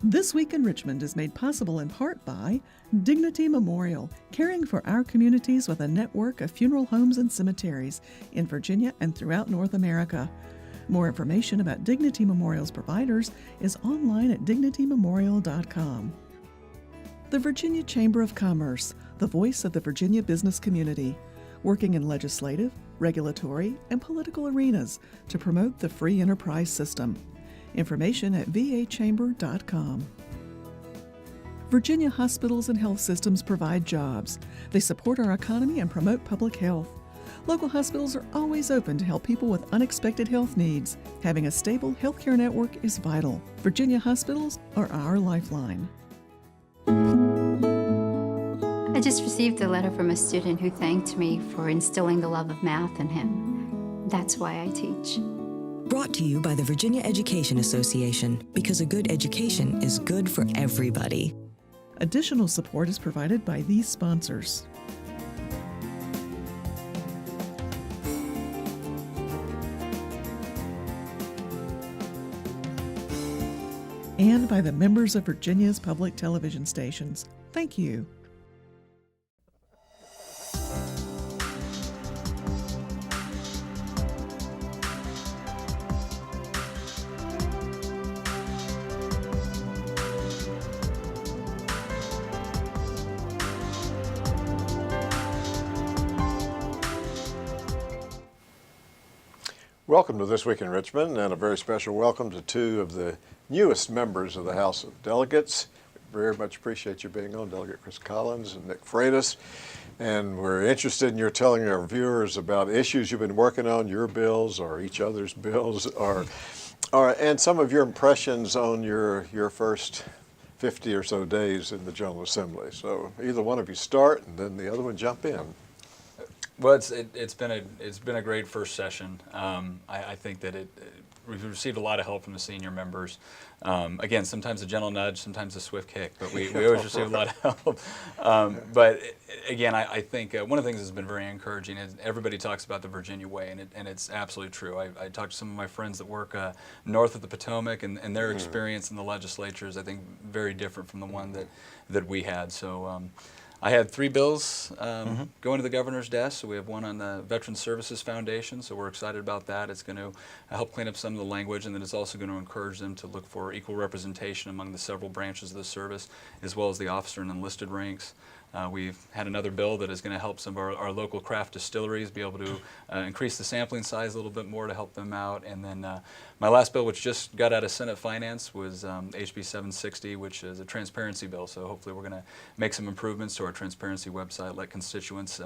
This Week in Richmond is made possible in part by Dignity Memorial, caring for our communities with a network of funeral homes and cemeteries in Virginia and throughout North America. More information about Dignity Memorial's providers is online at dignitymemorial.com. The Virginia Chamber of Commerce, the voice of the Virginia business community, working in legislative, regulatory, and political arenas to promote the free enterprise system. Information at vachamber.com. Virginia hospitals and health systems provide jobs. They support our economy and promote public health. Local hospitals are always open to help people with unexpected health needs. Having a stable healthcare network is vital. Virginia hospitals are our lifeline. I just received a letter from a student who thanked me for instilling the love of math in him. That's why I teach. Brought to you by the Virginia Education Association, because a good education is good for everybody. Additional support is provided by these sponsors. And by the members of Virginia's public television stations. Thank you. Welcome to This Week in Richmond, and a very special welcome to two of the newest members of the House of Delegates. We very much appreciate you being on, Delegate Chris Collins and Nick Freitas. And we're interested in your telling our viewers about issues you've been working on, your bills or each other's bills, and some of your impressions on your first 50 or so days in the General Assembly. So either one of you start, and then the other one jump in. Well, it's been a great first session. I think that we've received a lot of help from the senior members. Again, sometimes a gentle nudge, sometimes a swift kick, but we always receive a lot of help. But again, I think one of the things that's been very encouraging is everybody talks about the Virginia way, and it's absolutely true. I talked to some of my friends that work north of the Potomac, and their experience in the legislature is, I think, very different from the one that we had. So. I had 3 bills going to the governor's desk. So we have one on the Veteran Services Foundation, so we're excited about that. It's going to help clean up some of the language, and then it's also going to encourage them to look for equal representation among the several branches of the service, as well as the officer and enlisted ranks. We've had another bill that is going to help some of our local craft distilleries be able to increase the sampling size a little bit more to help them out. And then my last bill, which just got out of Senate Finance, was HB 760, which is a transparency bill. So hopefully we're going to make some improvements to our transparency website, let constituents,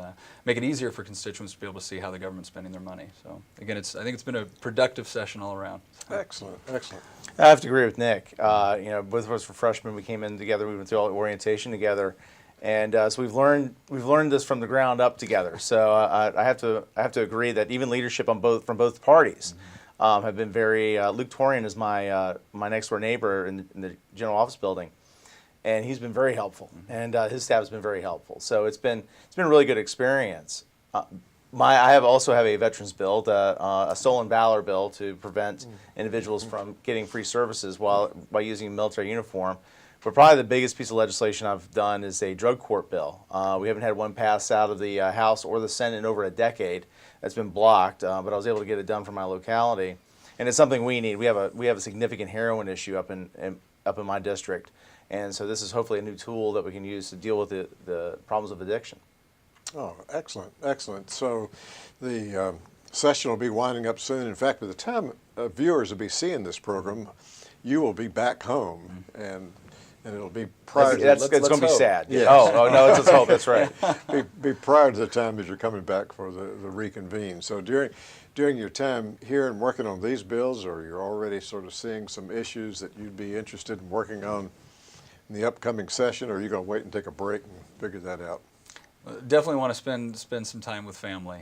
make it easier for constituents to be able to see how the government's spending their money. So again, I think it's been a productive session all around. Excellent, excellent. I have to agree with Nick. Both of us were freshmen. We came in together. We went through all the orientation together. And so we've learned this from the ground up together. So I have to agree that even leadership from both parties have been very. Luke Torian is my next door neighbor in the general office building, and he's been very helpful, and his staff has been very helpful. So it's been a really good experience. I also have a veterans bill, a stolen valor bill to prevent individuals from getting free services by using a military uniform. But probably the biggest piece of legislation I've done is a drug court bill. We haven't had one pass out of the House or the Senate in over a decade. That's been blocked, but I was able to get it done for my locality, and it's something we need. We have a significant heroin issue up in my district, and so this is hopefully a new tool that we can use to deal with the problems of addiction. Oh, excellent, excellent. So the session will be winding up soon. In fact, by the time viewers will be seeing this program, you will be back home, and it'll be prior. It's going to be sad. Yes. Oh no, let's hope that's right. be prior to the time that you're coming back for the reconvene. So during your time here and working on these bills, or you're already sort of seeing some issues that you'd be interested in working on in the upcoming session, or are you going to wait and take a break and figure that out? Definitely want to spend some time with family,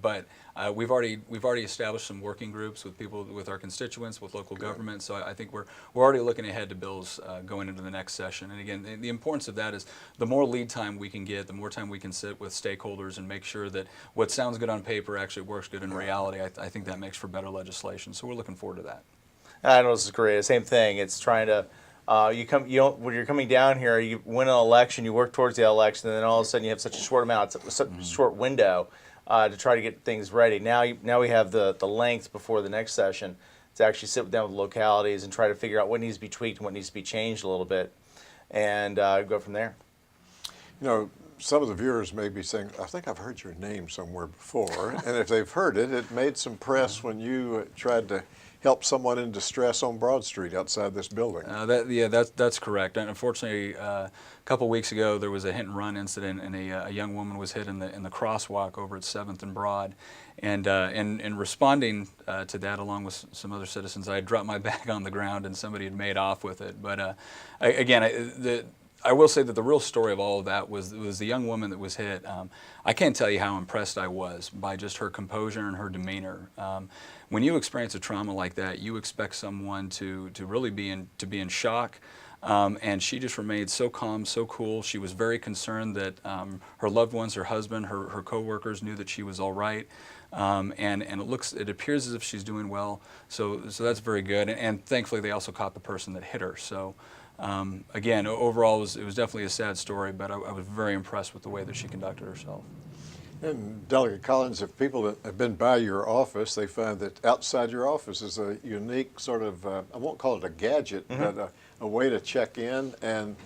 but we've already established some working groups with people, with our constituents, with local government. So I think we're already looking ahead to bills going into the next session. And again, the importance of that is the more lead time we can get, the more time we can sit with stakeholders and make sure that what sounds good on paper actually works good in reality. I think that makes for better legislation. So we're looking forward to that. I know this is great. Same thing. It's trying to When you're coming down here, you win an election, you work towards the election, and then all of a sudden you have such a short amount, such a short window to try to get things ready. Now we have the length before the next session to actually sit down with localities and try to figure out what needs to be tweaked and what needs to be changed a little bit, and go from there. You know, some of the viewers may be saying, I think I've heard your name somewhere before. And if they've heard it, it made some press when you tried to help someone in distress on Broad Street outside this building. That's correct. And unfortunately, a couple weeks ago, there was a hit and run incident, and a young woman was hit in the crosswalk over at 7th and Broad. And in responding to that, along with some other citizens, I had dropped my bag on the ground, and somebody had made off with it. But I will say that the real story of all of that was the young woman that was hit. I can't tell you how impressed I was by just her composure and her demeanor. When you experience a trauma like that, you expect someone to really be in shock. And she just remained so calm, so cool. She was very concerned that her loved ones, her husband, her co-workers knew that she was all right. And it appears as if she's doing well. So that's very good. And thankfully, they also caught the person that hit her. So. Again, overall, it was definitely a sad story, but I was very impressed with the way that she conducted herself. And Delegate Collins, if people that have been by your office, they find that outside your office is a unique sort of, I won't call it a gadget, but a way to check in, and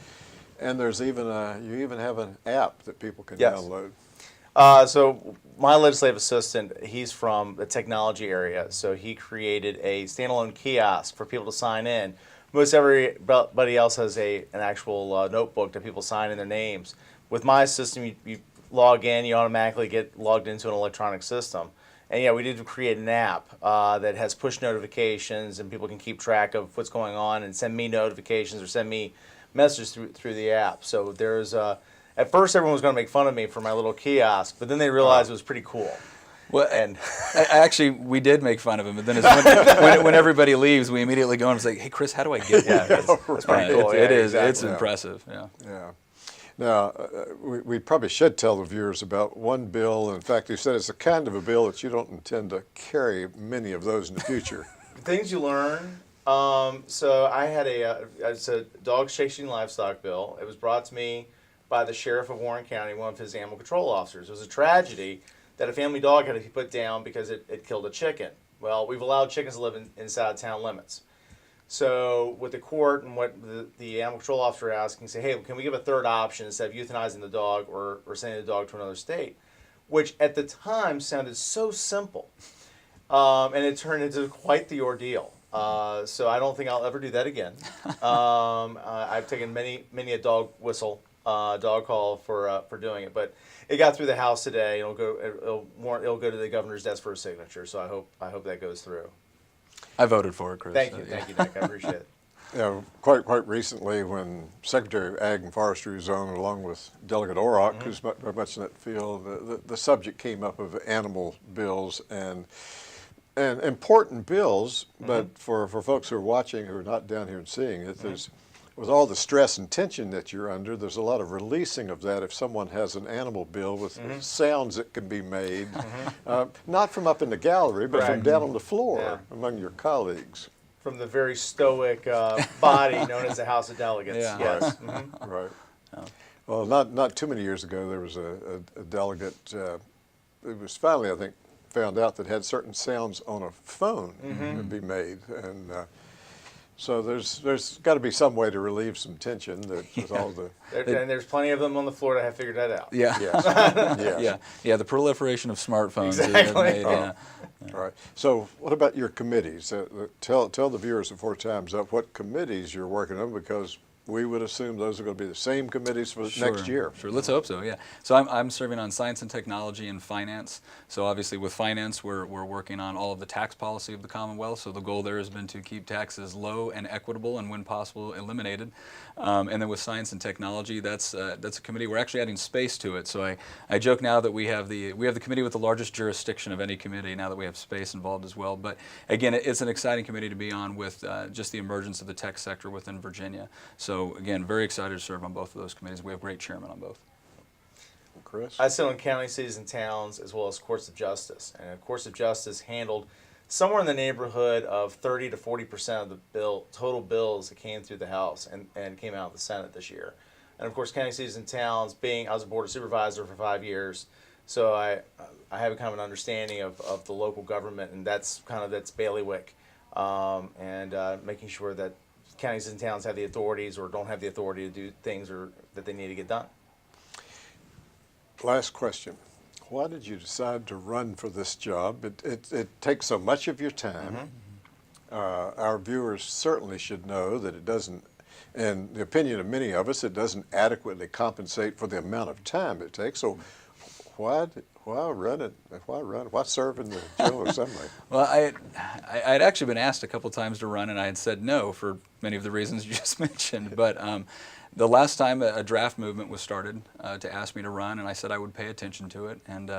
there's even you even have an app that people can download. So my legislative assistant, he's from the technology area, so he created a standalone kiosk for people to sign in. Most everybody else has an actual notebook that people sign in their names. With my system, you log in, you automatically get logged into an electronic system. And yeah, we did create an app that has push notifications, and people can keep track of what's going on and send me notifications or send me messages through the app. So there's at first everyone was going to make fun of me for my little kiosk, but then they realized it was pretty cool. Well, and actually, we did make fun of him, but then when everybody leaves, we immediately go and say, "Hey, Chris, how do I get that?" That's pretty cool. It is. Exactly. It's impressive. Yeah. Yeah. Now, we probably should tell the viewers about one bill. In fact, you said it's the kind of a bill that you don't intend to carry many of those in the future. Things you learn. So I had it's a dog chasing livestock bill. It was brought to me by the sheriff of Warren County, one of his animal control officers. It was a tragedy that a family dog had to be put down because it killed a chicken. Well, we've allowed chickens to live inside town limits. So with the court and what the animal control officer asking, say, hey, can we give a third option instead of euthanizing the dog or sending the dog to another state? Which at the time sounded so simple. And it turned into quite the ordeal. So I don't think I'll ever do that again. I've taken many a dog whistle, dog call for doing it, but it got through the House today. It'll go to the governor's desk for a signature. So I hope that goes through. I voted for it, Chris. Thank you, Nick. I appreciate it. Yeah, quite recently, when Secretary of Ag and Forestry was on, along with Delegate Orrock, who's very much in that field, the subject came up of animal bills and important bills, but for folks who are watching who are not down here and seeing it, there's, with all the stress and tension that you're under, there's a lot of releasing of that if someone has an animal bill with sounds that can be made, not from up in the gallery, but from down on the floor among your colleagues. From the very stoic body known as the House of Delegates. Yeah. Yes. Right. Well, not too many years ago, there was a delegate, it was finally, I think, found out that had certain sounds on a phone that be made. And so there's got to be some way to relieve some tension with all the... And there's plenty of them on the floor that have figured that out. Yeah. Yes. Yeah. The proliferation of smartphones. Exactly. Right. So what about your committees? Tell the viewers before time's up what committees you're working on, because we would assume those are going to be the same committees for next year. Sure, let's hope so, yeah. So I'm serving on science and technology and finance. So obviously with finance, we're working on all of the tax policy of the Commonwealth. So the goal there has been to keep taxes low and equitable and when possible eliminated. And then with science and technology, that's a committee. We're actually adding space to it. So I joke now that we have the committee with the largest jurisdiction of any committee now that we have space involved as well. But again, it's an exciting committee to be on with just the emergence of the tech sector within Virginia. So again, very excited to serve on both of those committees. We have great chairmen on both. Chris? I sit on county, cities, and towns, as well as courts of justice. And courts of justice handled somewhere in the neighborhood of 30 to 40% of the total bills that came through the House and came out of the Senate this year. And of course, county, cities, and towns, I was a board of supervisor for 5 years, so I have a kind of an understanding of the local government, and that's bailiwick, and making sure that counties and towns have the authorities or don't have the authority to do things or that they need to get done. Last question. Why did you decide to run for this job? It takes so much of your time. Our viewers certainly should know that it doesn't, in the opinion of many of us, it doesn't adequately compensate for the amount of time it takes. So why run it? Why serve in the General Assembly? Well, I'd actually been asked a couple times to run, and I had said no for many of the reasons you just mentioned. But the last time a draft movement was started to ask me to run, and I said I would pay attention to it, and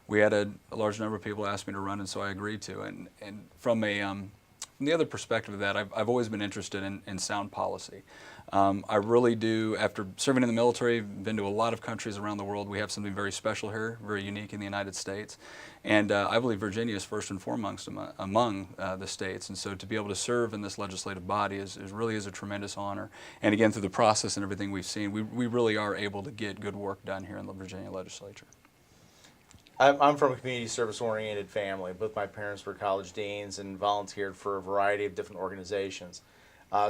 we had a large number of people ask me to run, and so I agreed to. And from the other perspective of that, I've always been interested in sound policy. I really do. After serving in the military, been to a lot of countries around the world. We have something very special here, very unique in the United States. And I believe Virginia is first and foremost among the states. And so to be able to serve in this legislative body really is a tremendous honor. And again, through the process and everything we've seen, we really are able to get good work done here in the Virginia legislature. I'm from a community service-oriented family. Both my parents were college deans and volunteered for a variety of different organizations.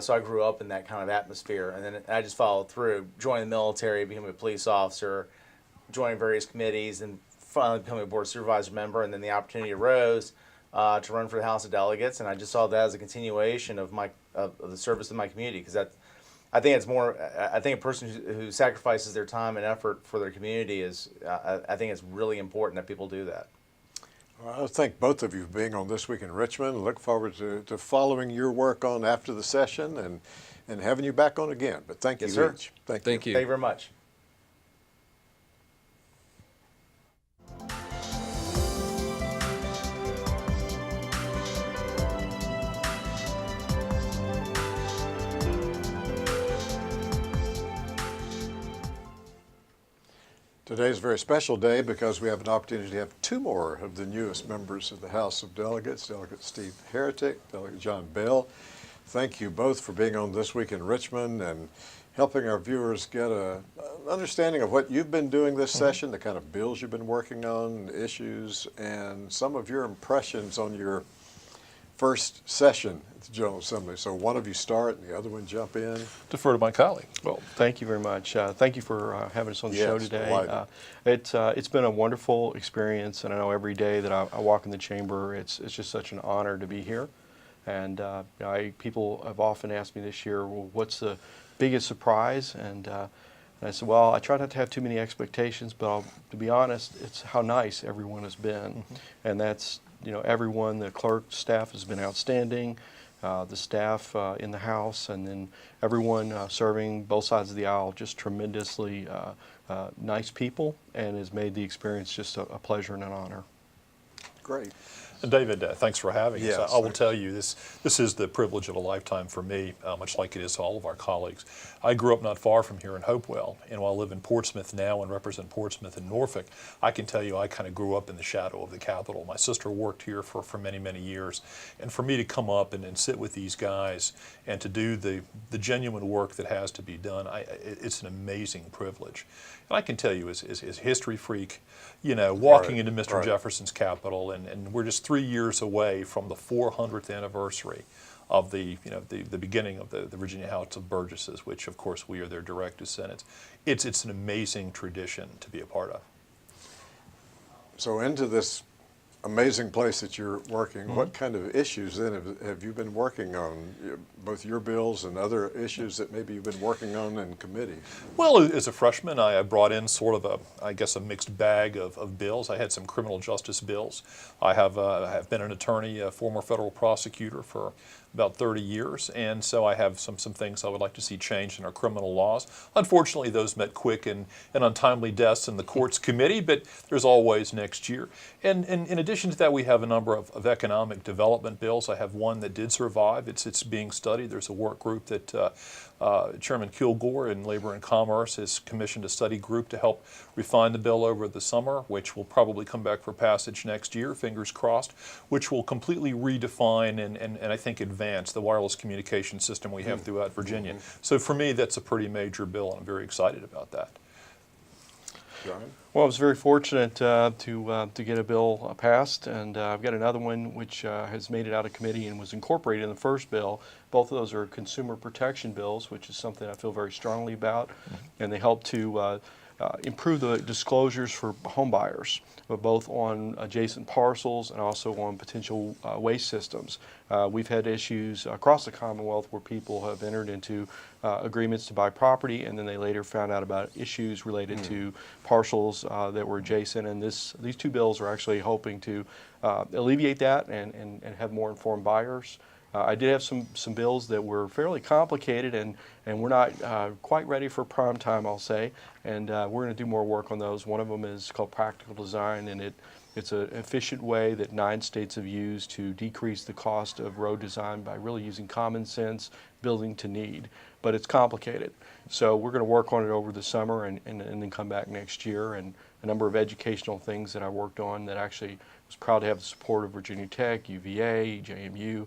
So I grew up in that kind of atmosphere, and then I just followed through, joined the military, became a police officer, joined various committees, and finally becoming a board supervisor member, and then the opportunity arose to run for the House of Delegates, and I just saw that as a continuation of the service of my community, because I think a person who sacrifices their time and effort for their community I think it's really important that people do that. Well, I thank both of you for being on This Week in Richmond. Look forward to following your work on after the session and having you back on again. But thank you Yes, sir. each. Thank you. Thank you very much. Today's a very special day because we have an opportunity to have two more of the newest members of the House of Delegates, Delegate Steve Heretick, Delegate John Bell. Thank you both for being on This Week in Richmond and helping our viewers get an understanding of what you've been doing this session, the kind of bills you've been working on, issues, and some of your impressions on your first session at the General Assembly. So one of you start and the other one jump in. Defer to my colleague. Well, thank you very much. Thank you for having us on the show today. It's been a wonderful experience, and I know every day that I walk in the chamber, it's just such an honor to be here. And people have often asked me this year, well, what's the biggest surprise? And I said, well, I try not to have too many expectations, but to be honest, it's how nice everyone has been. And that's, everyone, the clerk staff has been outstanding, the staff in the House, and then everyone serving both sides of the aisle, just tremendously nice people, and has made the experience just a pleasure and an honor. Great. David, thanks for having Yes, us. I will tell you, this is the privilege of a lifetime for me, much like it is to all of our colleagues. I grew up not far from here in Hopewell, and while I live in Portsmouth now and represent Portsmouth and Norfolk, I can tell you I kind of grew up in the shadow of the Capitol. My sister worked here for many, many years, and for me to come up and sit with these guys and to do the genuine work that has to be done, it's an amazing privilege. And I can tell you, as a history freak, walking into Mr. Jefferson's Capitol, and we're just 3 years away from the 400th anniversary of the beginning of the Virginia House of Burgesses, which of course we are their direct descendants. It's an amazing tradition to be a part of. So into this amazing place that you're working, what kind of issues then have you been working on, both your bills and other issues that maybe you've been working on in committee? Well, as a freshman, I brought in sort of a mixed bag of bills. I had some criminal justice bills. I have been an attorney, a former federal prosecutor for about 30 years, and so I have some things I would like to see changed in our criminal laws. Unfortunately, those met quick and untimely deaths in the courts committee, but there's always next year. And in addition to that, we have a number of economic development bills. I have one that did survive. It's being studied. There's a work group that Chairman Kilgore in Labor and Commerce has commissioned a study group to help refine the bill over the summer, which will probably come back for passage next year, fingers crossed, which will completely redefine and I think advance the wireless communication system we have throughout Virginia. So for me, that's a pretty major bill, and I'm very excited about that. John? Well, I was very fortunate to get a bill passed, and I've got another one which has made it out of committee and was incorporated in the first bill. Both of those are consumer protection bills, which is something I feel very strongly about, and they help to improve the disclosures for home buyers, both on adjacent parcels and also on potential waste systems. We've had issues across the Commonwealth where people have entered into agreements to buy property, and then they later found out about issues related to parcels that were adjacent, and these two bills are actually hoping to alleviate that and have more informed buyers. I did have some bills that were fairly complicated, and we're not quite ready for prime time, I'll say, and we're going to do more work on those. One of them is called Practical Design, and it's an efficient way that 9 states have used to decrease the cost of road design by really using common sense, building to need. But it's complicated. So we're going to work on it over the summer and then come back next year, and a number of educational things that I worked on that actually was proud to have the support of Virginia Tech, UVA, JMU,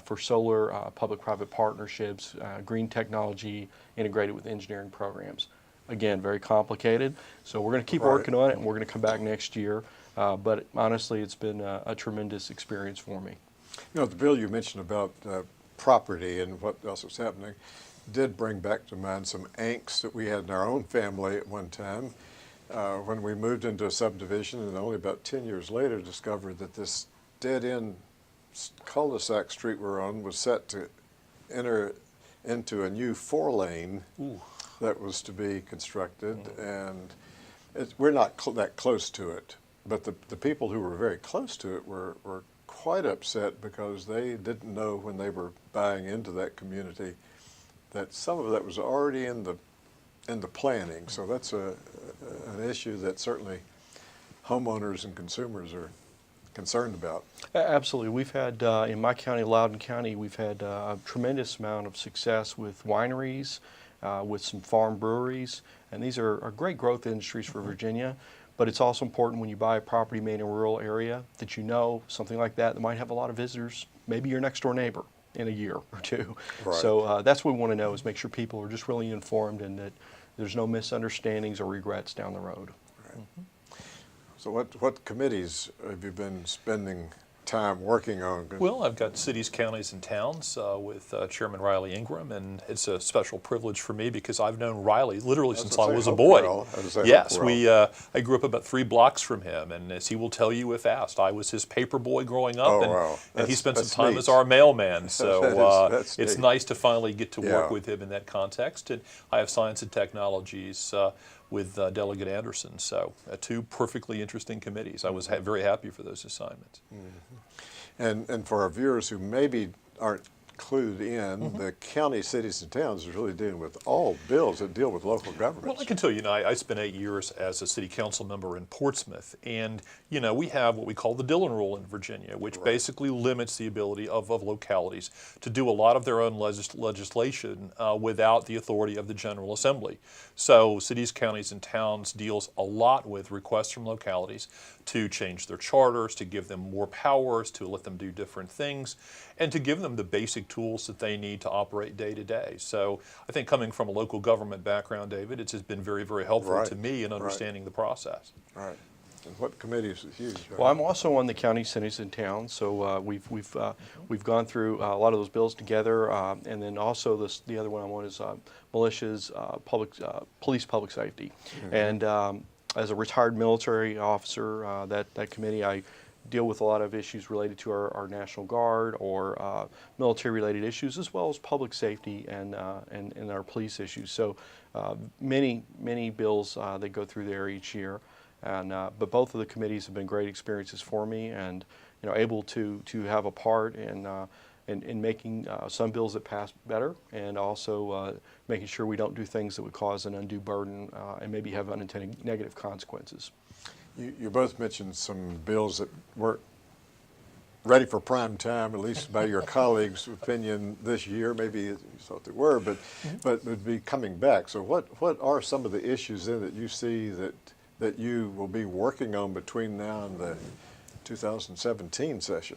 for solar public-private partnerships, green technology integrated with engineering programs. Again, very complicated. So we're going to keep working on it, and we're going to come back next year. But honestly, it's been a tremendous experience for me. You know, the bill you mentioned about property and what else was happening did bring back to mind some angst that we had in our own family at one time when we moved into a subdivision, and only about 10 years later discovered that this dead-end cul-de-sac street we're on was set to enter into a new 4-lane that was to be constructed, and we're not that close to it. But the people who were very close to it were quite upset because they didn't know when they were buying into that community that some of that was already in the planning. So that's an issue that certainly homeowners and consumers are concerned about. Absolutely. We've had, in my county, Loudoun County, we've had a tremendous amount of success with wineries, with some farm breweries, and these are great growth industries for Virginia. But it's also important when you buy a property made in a rural area that you know something like that might have a lot of visitors, maybe your next door neighbor in a year or two. Right. So that's what we want to know, is make sure people are just really informed and that there's no misunderstandings or regrets down the road. Right. So what committees have you been spending time working on? Well, I've got cities, counties, and towns with Chairman Riley Ingram, and it's a special privilege for me because I've known Riley literally since I was a boy. Yes, I grew up about 3 blocks from him, and as he will tell you if asked, I was his paper boy growing up, and he spent some time as our mailman. So it's nice to finally get to work with him in that context. And I have science and technologies with Delegate Anderson. So 2 perfectly interesting committees. I was very happy for those assignments. And for our viewers who maybe aren't clued in, the county, cities, and towns is really dealing with all bills that deal with local governments. Well, I can tell you, I spent 8 years as a city council member in Portsmouth, and we have what we call the Dillon Rule in Virginia, which basically limits the ability of localities to do a lot of their own legislation without the authority of the General Assembly. So cities, counties, and towns deals a lot with requests from localities to change their charters, to give them more powers, to let them do different things, and to give them the basic tools that they need to operate day to day. So I think coming from a local government background, David, it's just been very, very helpful to me in understanding the process. Right. And what committees is you? Well, I'm also on the county, cities, and towns. So we've gone through a lot of those bills together, and then also the other one I'm on is militias, police, public safety, and as a retired military officer, that committee, I deal with a lot of issues related to our National Guard or military-related issues, as well as public safety and our police issues. So many bills that go through there each year, and but both of the committees have been great experiences for me, and able to have a part in in making some bills that pass better, and also making sure we don't do things that would cause an undue burden and maybe have unintended negative consequences. You both mentioned some bills that weren't ready for prime time, at least by your colleagues' opinion this year. Maybe you thought they were, but would be coming back. So what are some of the issues then that you see that you will be working on between now and the 2017 session?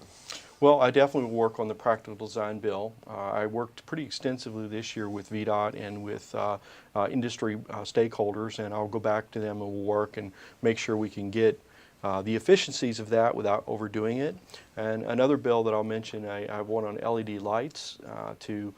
Well, I definitely will work on the practical design bill. I worked pretty extensively this year with VDOT and with industry stakeholders, and I'll go back to them and we'll work and make sure we can get the efficiencies of that without overdoing it. And another bill that I'll mention, I have one on LED lights to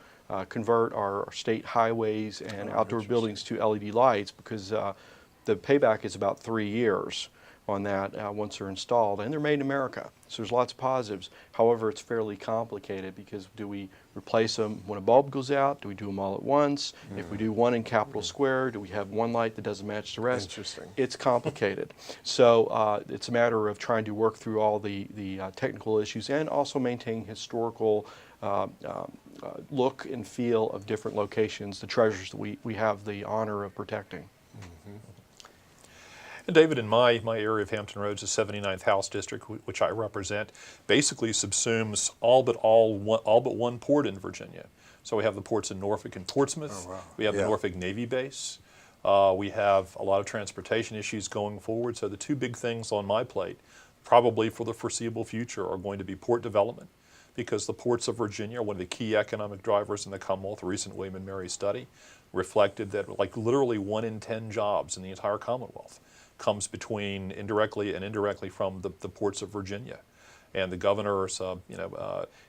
convert our state highways and outdoor buildings to LED lights, because the payback is about 3 years on that once they're installed, and they're made in America. So there's lots of positives. However, it's fairly complicated, because do we replace them when a bulb goes out? Do we do them all at once? If we do one in Capitol Square, do we have one light that doesn't match the rest? Interesting. It's complicated. So it's a matter of trying to work through all the technical issues and also maintain historical look and feel of different locations, the treasures that we have the honor of protecting. And David, in my area of Hampton Roads, the 79th House District, which I represent, basically subsumes all but one port in Virginia. So we have the ports in Norfolk and Portsmouth. We have the Norfolk Navy base. We have a lot of transportation issues going forward. So the two big things on my plate, probably for the foreseeable future, are going to be port development, because the ports of Virginia are one of the key economic drivers in the Commonwealth. A recent William and Mary study reflected that like literally 1 in 10 jobs in the entire Commonwealth comes between indirectly and indirectly from the ports of Virginia. And the governor's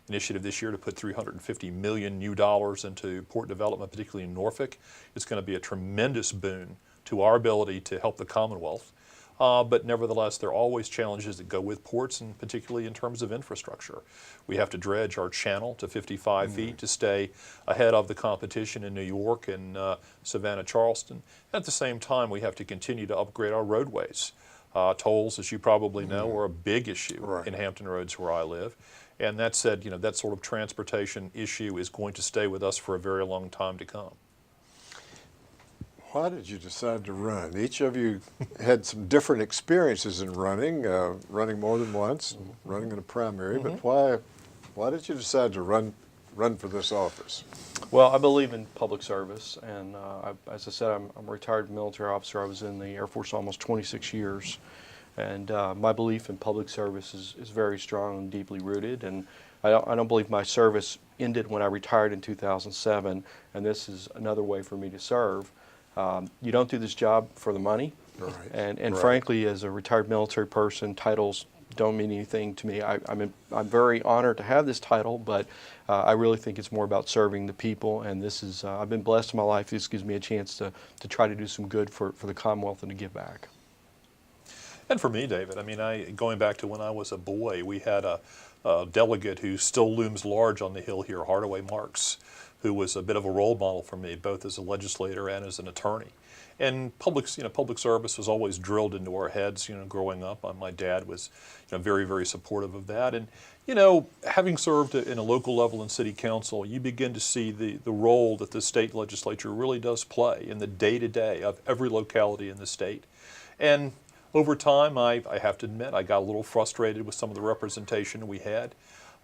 initiative this year to put $350 million new dollars into port development, particularly in Norfolk, is going to be a tremendous boon to our ability to help the Commonwealth. But nevertheless, there are always challenges that go with ports, and particularly in terms of infrastructure. We have to dredge our channel to 55 feet to stay ahead of the competition in New York and Savannah, Charleston. At the same time, we have to continue to upgrade our roadways. Tolls, as you probably know, are a big issue in Hampton Roads where I live. And that said, that sort of transportation issue is going to stay with us for a very long time to come. Why did you decide to run? Each of you had some different experiences in running, running more than once, running in a primary, but why did you decide to run for this office? Well, I believe in public service, and as I said, I'm a retired military officer. I was in the Air Force almost 26 years, and my belief in public service is very strong and deeply rooted, and I don't believe my service ended when I retired in 2007, and this is another way for me to serve. You don't do this job for the money, and frankly, as a retired military person, titles don't mean anything to me. I'm very honored to have this title, but I really think it's more about serving the people, and this is I've been blessed in my life. This gives me a chance to try to do some good for the Commonwealth and to give back. And for me, David, going back to when I was a boy, we had a delegate who still looms large on the Hill here, Hardaway Marks, who was a bit of a role model for me, both as a legislator and as an attorney. And public service was always drilled into our heads, growing up. My dad was, very, very supportive of that. And, having served in a local level in city council, you begin to see the role that the state legislature really does play in the day-to-day of every locality in the state. And over time, I have to admit, I got a little frustrated with some of the representation we had,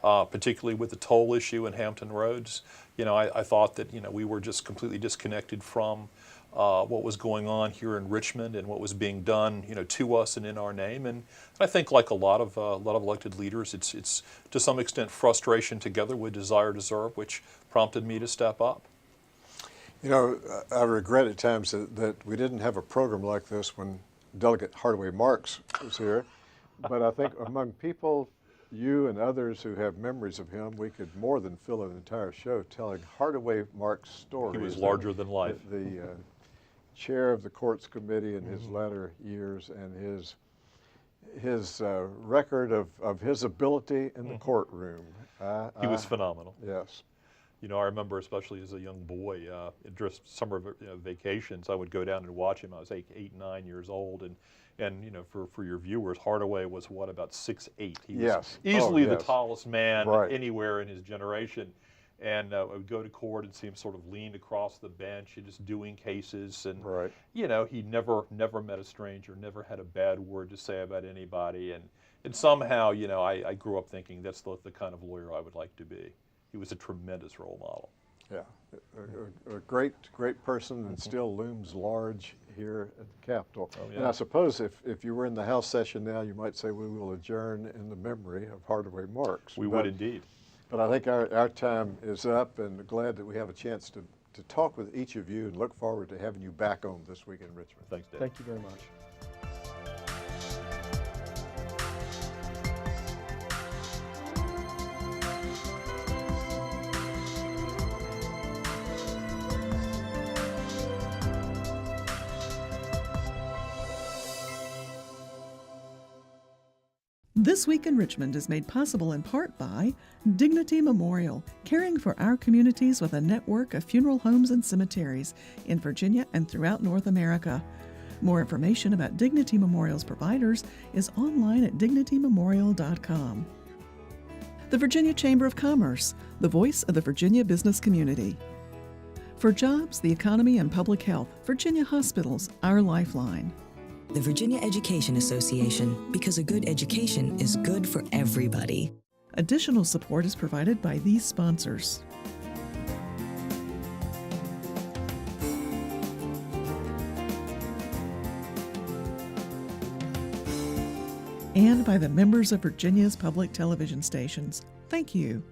particularly with the toll issue in Hampton Roads. I thought that, we were just completely disconnected from what was going on here in Richmond and what was being done, to us and in our name. And I think, like a lot of elected leaders, it's to some extent frustration together with desire to serve, which prompted me to step up. I regret at times that we didn't have a program like this when Delegate Hardaway Marks was here. But I think among people, you and others who have memories of him, we could more than fill an entire show telling Hardaway Marks' story. He was larger than life. The chair of the courts committee in his latter years, and his record of his ability in the courtroom. He was phenomenal. Yes. You know, I remember especially as a young boy, during summer vacations, I would go down and watch him. I was 8, 9 years old, and you know, for your viewers, Hardaway was what, about 6'8". He was Yes. easily the Yes. tallest man Right. anywhere in his generation. And I would go to court and see him sort of leaned across the bench and just doing cases. And Right. you know, he never met a stranger, never had a bad word to say about anybody. And somehow, you know, I grew up thinking that's the kind of lawyer I would like to be. He was a tremendous role model. Yeah, a great person, and still looms large here at the Capitol. Oh, yeah. And I suppose if you were in the House session now, you might say we will adjourn in the memory of Hardaway Marks. We would indeed. But I think our time is up, and glad that we have a chance to talk with each of you, and look forward to having you back on This Week in Richmond. Thanks, Dave. Thank you very much. This Week in Richmond is made possible in part by Dignity Memorial, caring for our communities with a network of funeral homes and cemeteries in Virginia and throughout North America. More information about Dignity Memorial's providers is online at dignitymemorial.com. The Virginia Chamber of Commerce, the voice of the Virginia business community. For jobs, the economy, and public health, Virginia Hospitals, our lifeline. The Virginia Education Association, because a good education is good for everybody. Additional support is provided by these sponsors. And by the members of Virginia's public television stations. Thank you.